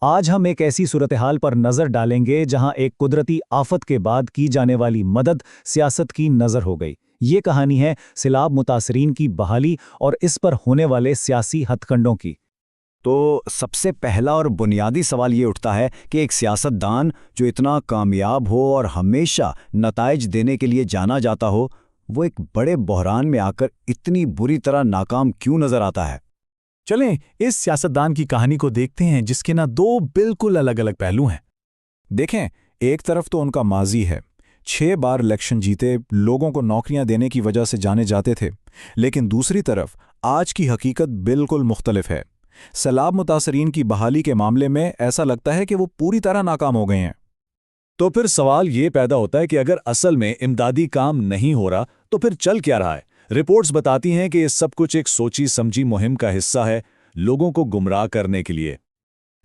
آج ہم ایک ایسی صورتحال پر نظر ڈالیں گے جہاں ایک قدرتی آفت کے بعد کی جانے والی مدد سیاست کی نظر ہو گئی۔ یہ کہانی ہے سیلاب متاثرین کی بحالی اور اس پر ہونے والے سیاسی ہتھ کنڈوں کی۔ تو سب سے پہلا اور بنیادی سوال یہ اٹھتا ہے کہ ایک سیاست دان جو اتنا کامیاب ہو اور ہمیشہ نتائج دینے کے لیے جانا جاتا ہو، وہ ایک بڑے بحران میں آ کر اتنی بری طرح ناکام کیوں نظر آتا ہے؟ چلیں اس سیاستدان کی کہانی کو دیکھتے ہیں جس کے دو بالکل الگ الگ پہلو ہیں۔ دیکھیں، ایک طرف تو ان کا ماضی ہے، 6 بار الیکشن جیتے، لوگوں کو نوکریاں دینے کی وجہ سے جانے جاتے تھے، لیکن دوسری طرف آج کی حقیقت بالکل مختلف ہے۔ سیلاب متاثرین کی بحالی کے معاملے میں ایسا لگتا ہے کہ وہ پوری طرح ناکام ہو گئے ہیں۔ تو پھر سوال یہ پیدا ہوتا ہے کہ اگر اصل میں امدادی کام نہیں ہو رہا تو پھر چل کیا رہا ہے؟ رپورٹس بتاتی ہیں کہ یہ سب کچھ ایک سوچی سمجھی مہم کا حصہ ہے، لوگوں کو گمراہ کرنے کے لیے۔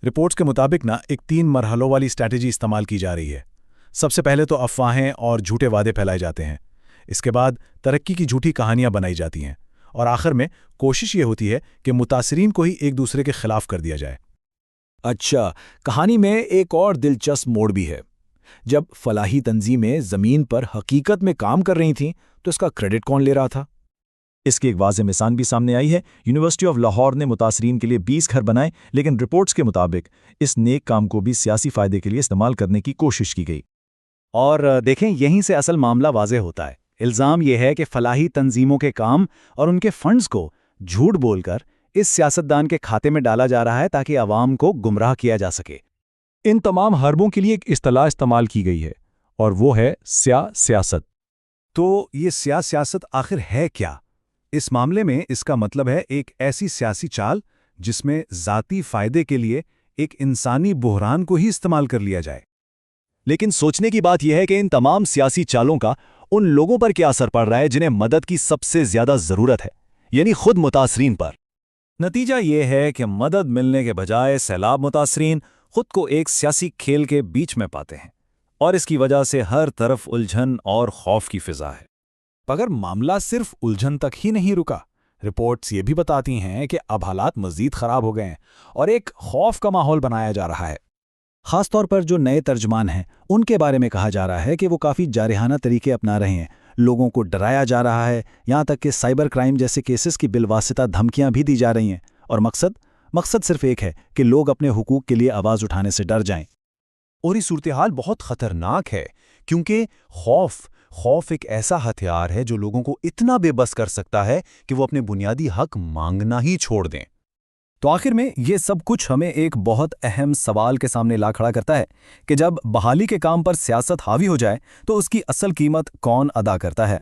رپورٹس کے مطابق ایک 3 مرحلوں والی اسٹریٹجی استعمال کی جا رہی ہے۔ سب سے پہلے تو افواہیں اور جھوٹے وعدے پھیلائے جاتے ہیں، اس کے بعد ترقی کی جھوٹی کہانیاں بنائی جاتی ہیں، اور آخر میں کوشش یہ ہوتی ہے کہ متاثرین کو ہی ایک دوسرے کے خلاف کر دیا جائے۔ اچھا، کہانی میں ایک اور دلچسپ موڑ بھی ہے۔ جب فلاحی تنظیمیں زمین پر حقیقت میں کام کر رہی تھیں تو اس کا کریڈٹ کون لے رہا تھا؟ اس کی ایک واضح مثال بھی سامنے آئی ہے۔ یونیورسٹی آف لاہور نے متاثرین کے لیے 20 گھر بنائے، لیکن رپورٹس کے مطابق اس نیک کام کو بھی سیاسی فائدے کے لیے استعمال کرنے کی کوشش کی گئی۔ اور دیکھیں، یہیں سے اصل معاملہ واضح ہوتا ہے۔ الزام یہ ہے کہ فلاحی تنظیموں کے کام اور ان کے فنڈز کو جھوٹ بول کر اس سیاستدان کے کھاتے میں ڈالا جا رہا ہے تاکہ عوام کو گمراہ کیا جا سکے۔ ان تمام حربوں کے لیے ایک اصطلاح استعمال کی گئی ہے، اور وہ ہے سیاست۔ تو یہ سیاست آخر ہے کیا؟ اس معاملے میں اس کا مطلب ہے ایک ایسی سیاسی چال جس میں ذاتی فائدے کے لیے ایک انسانی بحران کو ہی استعمال کر لیا جائے۔ لیکن سوچنے کی بات یہ ہے کہ ان تمام سیاسی چالوں کا ان لوگوں پر کیا اثر پڑ رہا ہے جنہیں مدد کی سب سے زیادہ ضرورت ہے، یعنی خود متاثرین پر۔ نتیجہ یہ ہے کہ مدد ملنے کے بجائے سیلاب متاثرین خود کو ایک سیاسی کھیل کے بیچ میں پاتے ہیں، اور اس کی وجہ سے ہر طرف الجھن اور خوف کی فضا ہے۔ مگر معاملہ صرف الجھن تک ہی نہیں رکا۔ رپورٹس یہ بھی بتاتی ہیں کہ اب حالات مزید خراب ہو گئے ہیں اور ایک خوف کا ماحول بنایا جا رہا ہے۔ خاص طور پر جو نئے ترجمان ہیں ان کے بارے میں کہا جا رہا ہے کہ وہ کافی جارحانہ طریقے اپنا رہے ہیں، لوگوں کو ڈرایا جا رہا ہے، یہاں تک کہ سائبر کرائم جیسے کیسز کی بالواسطہ دھمکیاں بھی دی جا رہی ہیں، اور مقصد صرف ایک ہے کہ لوگ اپنے حقوق کے لیے آواز اٹھانے سے ڈر جائیں۔ اور یہ صورتحال بہت خطرناک ہے، کیونکہ خوف ایک ایسا ہتھیار ہے جو لوگوں کو اتنا بے بس کر سکتا ہے کہ وہ اپنے بنیادی حق مانگنا ہی چھوڑ دیں۔ تو آخر میں یہ سب کچھ ہمیں ایک بہت اہم سوال کے سامنے لا کھڑا کرتا ہے کہ جب بحالی کے کام پر سیاست حاوی ہو جائے تو اس کی اصل قیمت کون ادا کرتا ہے؟